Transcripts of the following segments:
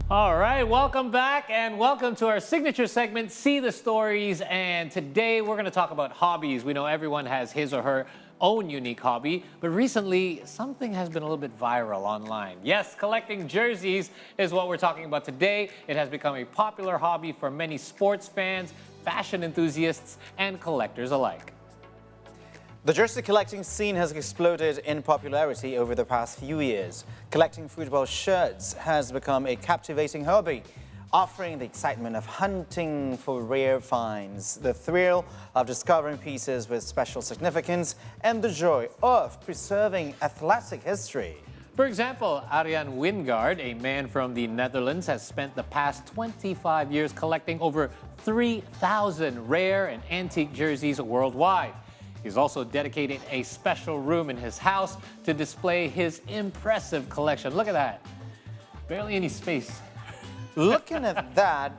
All right, welcome back and welcome to our signature segment, See the Stories. And today we're going to talk about hobbies. We know everyone has his or her own unique hobby, but recently something has been a little bit viral online. Yes, collecting jerseys is what we're talking about today. It has become a popular hobby for many sports fans, fashion enthusiasts, and collectors alike. The jersey collecting scene has exploded in popularity over the past few years. Collecting football shirts has become a captivating hobby, offering the excitement of hunting for rare finds, the thrill of discovering pieces with special significance, and the joy of preserving athletic history. For example, Arjan Wingard, a man from the Netherlands, has spent the past 25 years collecting over 3,000 rare and antique jerseys worldwide. He's also dedicated a special room in his house to display his impressive collection. Look at that. Barely any space. Looking at that,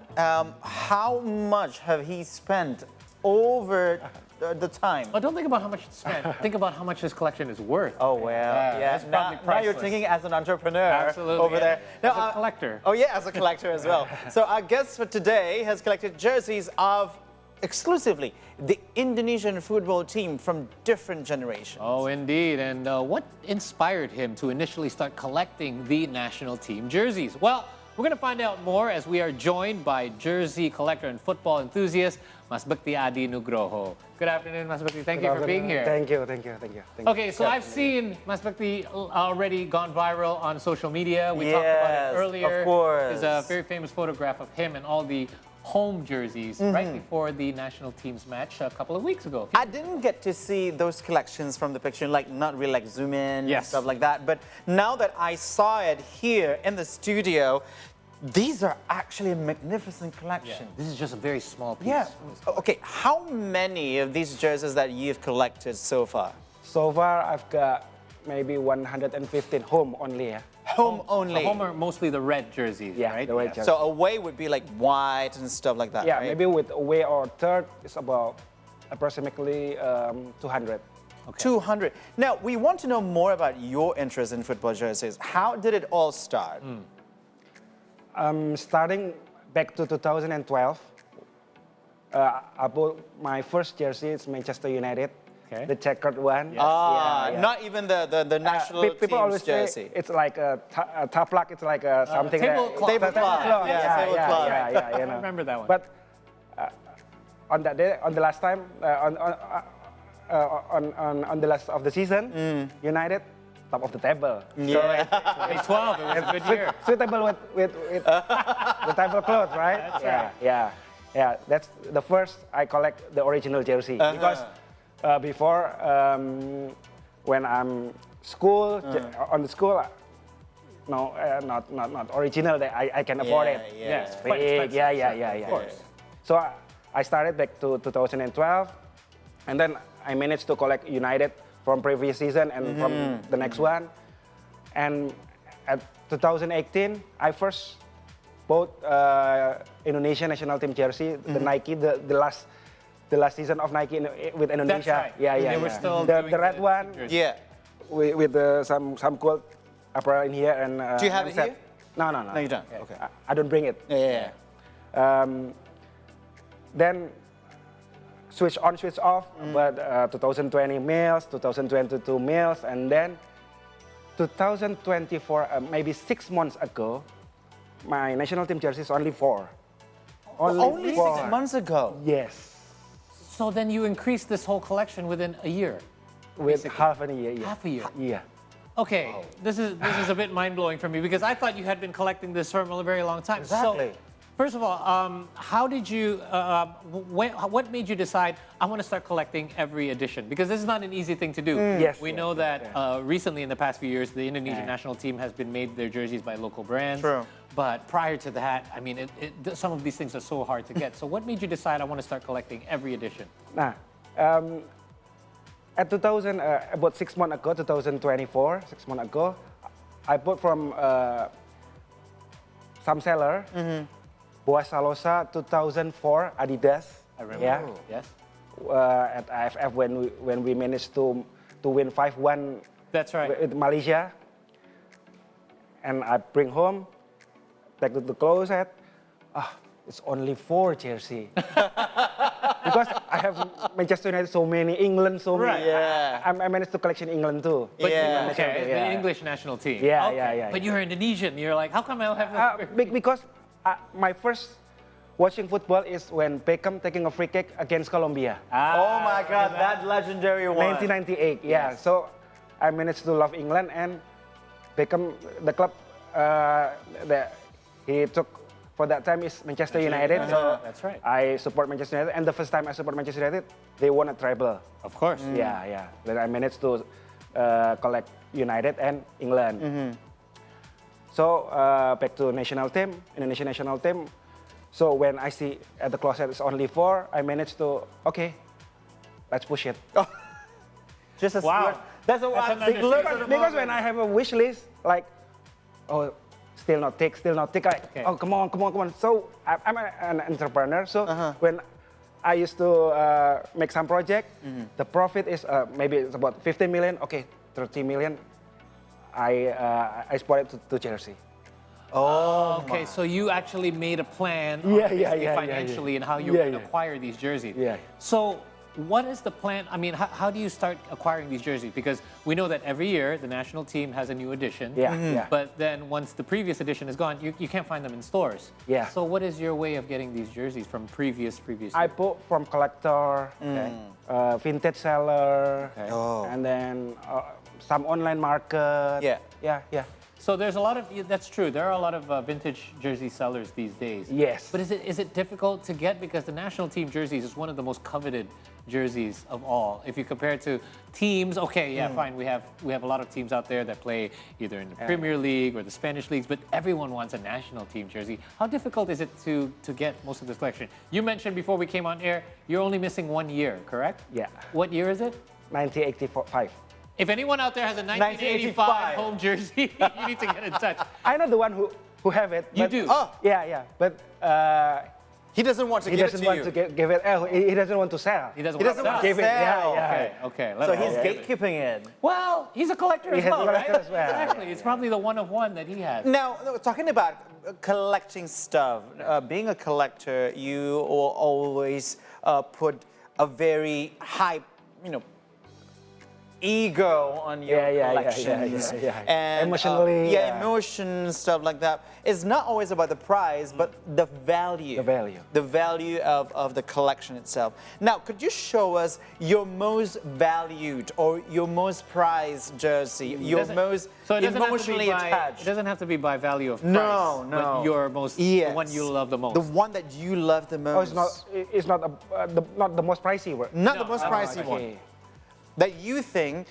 how much have he spent over the time? Oh, don't think about how much he spent. Think about how much his collection is worth. Oh, well, yeah. That's probably Now priceless. you're thinking as an entrepreneur Absolutely, over there. As a collector. Oh, yeah, as a collector as well. So our guest for today has collected jerseys of exclusively the Indonesian football team from different generations. Oh, indeed. And what inspired him to initially start collecting the national team jerseys? Well, we're going to find out more as we are joined by jersey collector and football enthusiast, Mas Bekti Adi Nugroho. Good afternoon, Mas Bekti. Thank you for being here. Thank you. Okay, so I've seen Mas Bekti already gone viral on social media. We talked about it earlier. Of course. There's a very famous photograph of him and all the home jerseys right before the national team's match a couple of weeks ago. I didn't get to see those collections from the picture, like not really like zoom in and stuff like that. But now that I saw it here in the studio, these are actually a magnificent collection. This is just a very small piece. Yeah. Okay, how many of these jerseys that you've collected so far? So far, I've got maybe 115 home only. Yeah. Home only. So home are mostly the red jerseys, Yeah, right? the red jersey. So away would be like white and stuff like that, Yeah, right? maybe with away or third, it's about approximately 200. 200. Now, we want to know more about your interest in football jerseys. How did it all start? Starting back to 2012, I bought my first jersey. It's Manchester United, the checkered one. Not even the national People team's always jersey. say it's like a taplak. It's like a something tablecloth. Tablecloth. Yeah, you I know. remember that one. But on that day, on the last time, on the last of the season, United top of the table. Yeah. 2012, it was a good year. Suitable with the tablecloth, right? That's right. Yeah. That's the first I collect the original jersey because before when I'm on the school. No, not original. I can afford it. Yeah, It's quite fake. expensive. Yeah. Of course. So I started back to 2012, and then I managed to collect United from previous season and from the next one. And at 2018, I first bought Indonesian national team jersey, the Nike, the last season of Nike with Indonesia. That's right. Yeah. They were still the doing red one. jersey. Yeah. With some cool apparel in here and. Do you have it here? No. No, you don't. Okay. I don't bring it. Yeah. Then switch on, switch off, but 2020 males, 2022 males, and then 2024, maybe 6 months ago, my national team jersey is only 4. Only 6 months ago? Yes. So then you increased this whole collection within a year? With basically. half a year. Half a year? Yeah. Okay, this is a bit mind-blowing for me because I thought you had been collecting this for a very long time. Exactly. So, first of all, how did you, what made you decide, I want to start collecting every edition? Because this is not an easy thing to do. Yes. We know that recently in the past few years, the Indonesian national team has been made their jerseys by local brands. True. But prior to that, I mean, some of these things are so hard to get. So what made you decide I want to start collecting every edition? Nah, at about 6 months ago, 2024, 6 months ago, I bought from some seller, Boas Salosa 2004 Adidas. I remember. Yeah. Yes. At IFF when we managed to win 5-1. That's right. With Malaysia. And I bring home, back to the closet. It's only 4 jersey. Because I have Manchester United so many, England so many. Yeah. I managed to collection England too. But Yeah. okay, the Yeah. English national team. Yeah, Okay. yeah. But you're Indonesian. You're like, how come I'll have? Because my first watching football is when Beckham taking a free kick against Colombia. Oh my God, that legendary one. 1998, yeah. Yes. So I managed to love England, and Beckham, the club that he took for that time is Manchester United. So That's right. I support Manchester United, and the first time I support Manchester United, they won a treble. Of course. Yeah. Then I managed to collect United and England. So back to national team, Indonesian national team. So when I see at the closet it's only 4, I managed to, okay, let's push it. Just a Wow. That's a That's an big look at the Because when moment. I have a wish list, like, oh, still not take. Okay. Oh, come on. So I'm an entrepreneur. So when I used to make some project, the profit is maybe it's about 15 million. Okay, 30 million. I spot it to Chelsea. Oh, Okay, so you actually made a plan Yeah, obviously, yeah. financially and how you Yeah, were going to yeah. acquire these jerseys. Yeah. So what is the plan? I mean, how do you start acquiring these jerseys? Because we know that every year the national team has a new edition. Yeah, yeah. But then once the previous edition is gone, you can't find them in stores. Yeah. So what is your way of getting these jerseys from previous I years? bought from collector, vintage seller, Okay. Oh. and then some online market. Yeah. Yeah. So there's a lot of, that's true, there are a lot of vintage jersey sellers these days. Yes. But is it difficult to get? Because the national team jerseys is one of the most coveted jerseys of all. If you compare it to teams, okay, yeah, fine, we have a lot of teams out there that play either in the Premier League or the Spanish leagues, but everyone wants a national team jersey. How difficult is it to get most of this collection? You mentioned before we came on air, you're only missing 1 year, correct? Yeah. What year is it? 1985. If anyone out there has a 1985 1985 home jersey, you need to get in touch. I know the one who have it. You but- do? Oh. Yeah. But He doesn't want to he give it doesn't to want you. to give it. He doesn't want to sell. He doesn't He want doesn't to want sell. to Give it, yeah, sell. yeah. Okay. So let he's him- gatekeeping it. Well, he's a collector He's as a well, right? collector as well. Exactly. It's probably the one of one that he has. Now, talking about collecting stuff, being a collector, you will always put a very high, ego on your collections. And, Emotionally, emotion, stuff like that. It's not always about the prize, but the value. The value. The value of the collection itself. Now, could you show us your most valued or your most prized jersey, your most So it doesn't have to be emotionally by, attached? It doesn't have to be by value of price. No. But your most, Yes. the one you love the most. The one that you love the most. Oh, it's not not the most pricey one. Not the No, most oh, pricey okay. one. That you think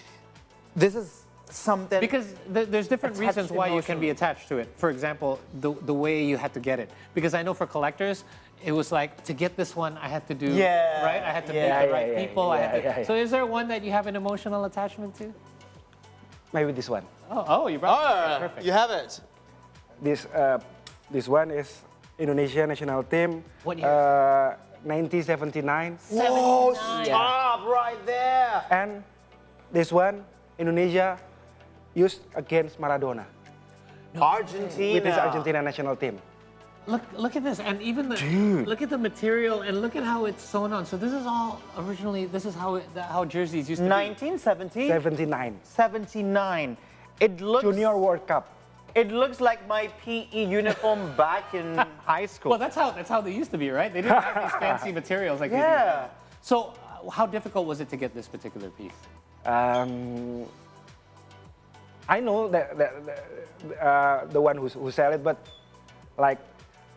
this is something. Because there's different attached reasons why you can be emotionally. attached to it. For example, the way you had to get it. Because I know for collectors, it was like, to get this one, I had to do, Yeah, right? I had to yeah, meet the right people. I had to, yeah. So is there one that you have an emotional attachment to? Maybe this one. Oh, you brought it. Okay, perfect. you have it. This one is Indonesian national team. What year? 1979. Oh, stop right there. And this one, Indonesia used against Maradona Argentina. with his Argentina national team. Look at this, and even the look at the material, and look at how it's sewn on. So this is all originally. This is how jerseys used to 1970? 79. 79. It looks. Junior World Cup. It looks like my PE uniform back in high be. school. Well, that's how they used to be, right? They didn't have these fancy materials like they do Yeah. now. So how difficult was it to get this particular piece? I know that the one who sell it, but like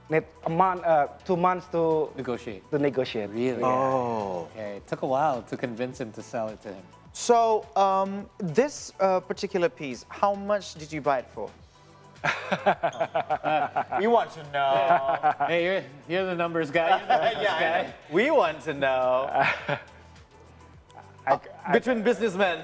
need a month, 2 months to Negotiate. negotiate. Really? Oh. Okay. It took a while to convince him to sell it to him. So, this particular piece, how much did you buy it for? We want to know. Hey, you're the numbers guy. You're the numbers guy. We want to know. Between businessmen.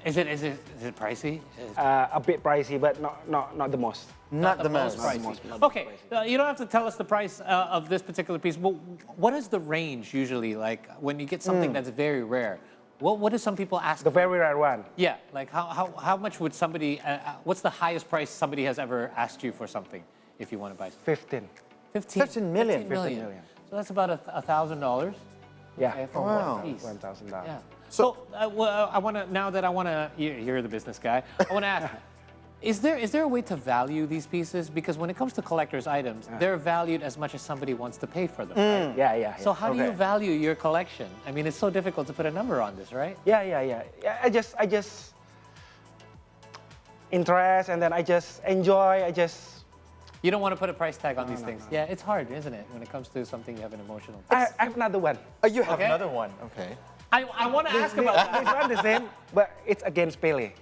Is it pricey? A bit pricey, but not the most. Not the most. pricey. Okay, you don't have to tell us the price of this particular piece, but what is the range usually like when you get something that's very rare? What do some people ask? The very rare one. Yeah, like how much would somebody? What's the highest price somebody has ever asked you for something if you want to buy something? 15. 15 million. 15 million. So that's about $1,000. Yeah. Okay, for Wow. one piece. $1,000. Yeah. So I want to, now that I want to, you're the business guy, I want to ask, is there a way to value these pieces? Because when it comes to collector's items, they're valued as much as somebody wants to pay for them, right? Yeah. So how do you Okay. value your collection? I mean, it's so difficult to put a number on this, right? Yeah. I just interest, and then I just enjoy. You don't want to put a price tag on these things. Yeah, it's hard, isn't it, when it comes to something you have an emotional. I have another one. Oh, you have Okay. another one. Okay. I want to ask about that. This one the same, but it's against Pele.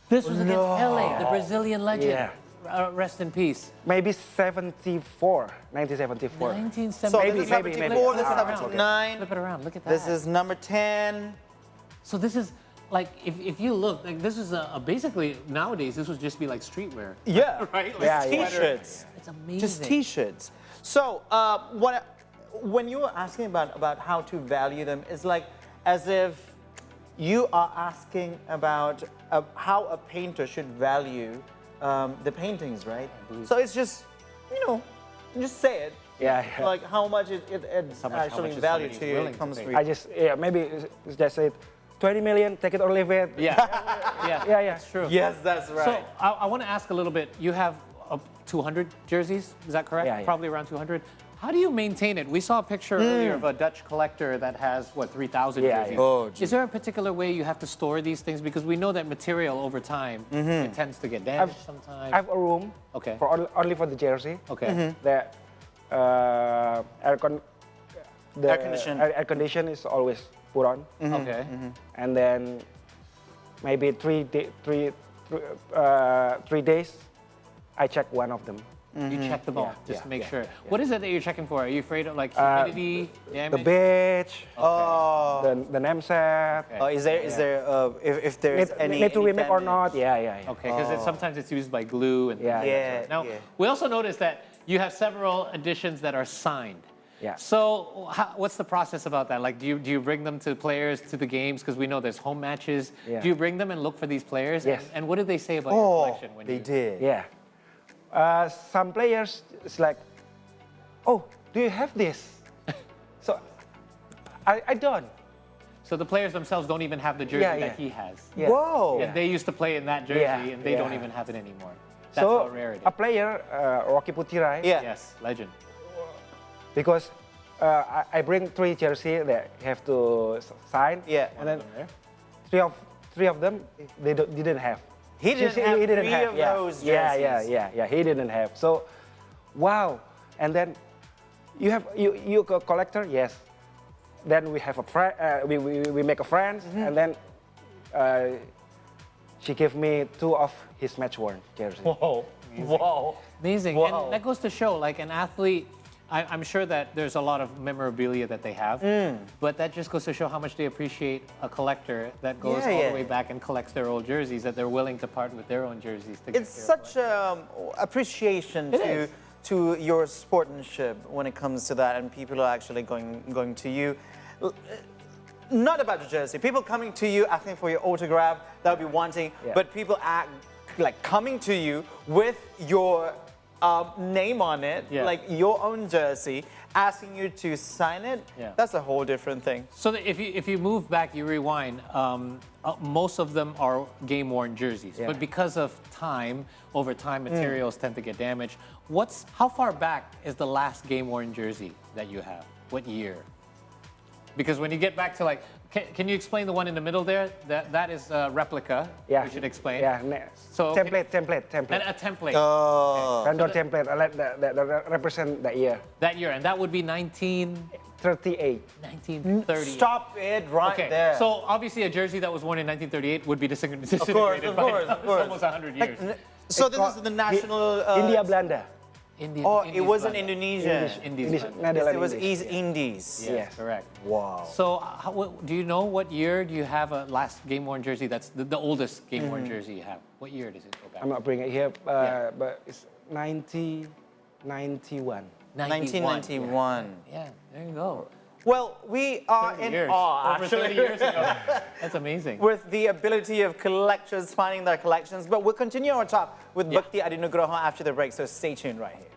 This was against Pele, the Brazilian legend. Yeah. Rest in peace. Maybe 1974. 1970. So Maybe, this is maybe. 74, this is Flip it around. 79. Flip it around. Look at that. This is number 10. So this is like if you look, like this is a basically nowadays this would just be like streetwear. Yeah. Right? Like Yeah, T-shirts. It's amazing. Just T-shirts. So when you were asking about how to value them, it's like as if you are asking about how a painter should value the paintings, right? So it's just, just say it. Yeah. Like how much it's How much actually is valued somebody's to you. willing It to comes pay. through. I just maybe it's just say 20 million, take it or leave it. Yeah. Yeah. It's true. Yes, that's right. So I want to ask a little bit. You have 200 jerseys, is that correct? Yeah. Probably around 200. How do you maintain it? We saw a picture earlier of a Dutch collector that has, 3,000 Yeah, jerseys. yeah. Oh, Is there a particular way you have to store these things? Because we know that material over time, it tends to get damaged sometimes. I have a room Okay. for only for the jersey. Okay. The Air condition. air condition is always put on, Okay. and then maybe 3 days, I check one of them. You check them all just to make sure. What is it that you're checking for? Are you afraid of like humidity, The damage? badge, Oh. the name set. Okay. Is there if there's any Need to any remake or not? damage? Yeah. Okay, because sometimes it's used by glue and Yeah, things like yeah, that. Now, yeah. we also noticed that you have several editions that are signed. Yeah. So what's the process about that? Like, do you bring them to players to the games? Because we know there's home matches. Yeah. Do you bring them and look for these players? Yes. And what did they say about your Oh, collection? When they you... did. Yeah. Some players, it's like, oh, do you have this? So, I don't. So the players themselves don't even have the jersey Yeah, that yeah. he has. Yeah. Whoa. And they used to play in that jersey, Yeah, and they don't yeah. even have it anymore. That's So, how rare it is. a player, Rocky Putirai, Yeah. Yes, legend. because I bring 3 jersey that have to sign. Yeah. And then There. three of them they didn't have. He didn't have He didn't three have, of yeah. those Yeah, jerseys. he didn't have. So, wow. And then you have you a collector, yes. Then we have a friend. We make a friend, and then she gave me 2 of his match worn jerseys. Whoa. Whoa. Amazing. Wow. And that goes to show, like an athlete, I'm sure that there's a lot of memorabilia that they have, but that just goes to show how much they appreciate a collector that goes Yeah, all yeah. the way back and collects their old jerseys, that they're willing to part with their own jerseys to get It's their such appreciation It is. to your sportsmanship when it comes to that, and people are actually going to you. Not about the jersey. People coming to you asking for your autograph, that would be one thing. Yeah. But people act like coming to you with your name on it, Yeah. like your own jersey, asking you to sign it. Yeah. That's a whole different thing. So that if you move back, you rewind, most of them are game-worn jerseys. Yeah. But because of time, over time, materials tend to get damaged. How far back is the last game-worn jersey that you have? What year? Because when you get back to like, can you explain the one in the middle there? That is a replica. Yeah. You should explain. Yeah. So, template. And a template. Oh. Random template. I like that represent the year. That year, and that would be 38. 1930. Stop it right Okay, there. so obviously a jersey that was worn in 1938 would be disintegrated of course, by of course. almost 100 years. So this is the national. India Belanda. Indian, Oh, it Indies wasn't blend. Indonesian. Indies English, blend. Yes, Netherlands it was English. East Indies. Yes, Yes. correct. Wow. So, do you know what year do you have a last game-worn jersey? That's the oldest game-worn jersey you have. What year does it go back? I'm not bringing it here, Yeah. but it's 1991. 1991. Yeah, there you go. Well, we are 30 in years. awe, Over actually. 30 years ago. That's amazing. With the ability of collectors finding their collections. But we'll continue our talk with Yeah. Bekti Adi Nugroho after the break, so stay tuned right here.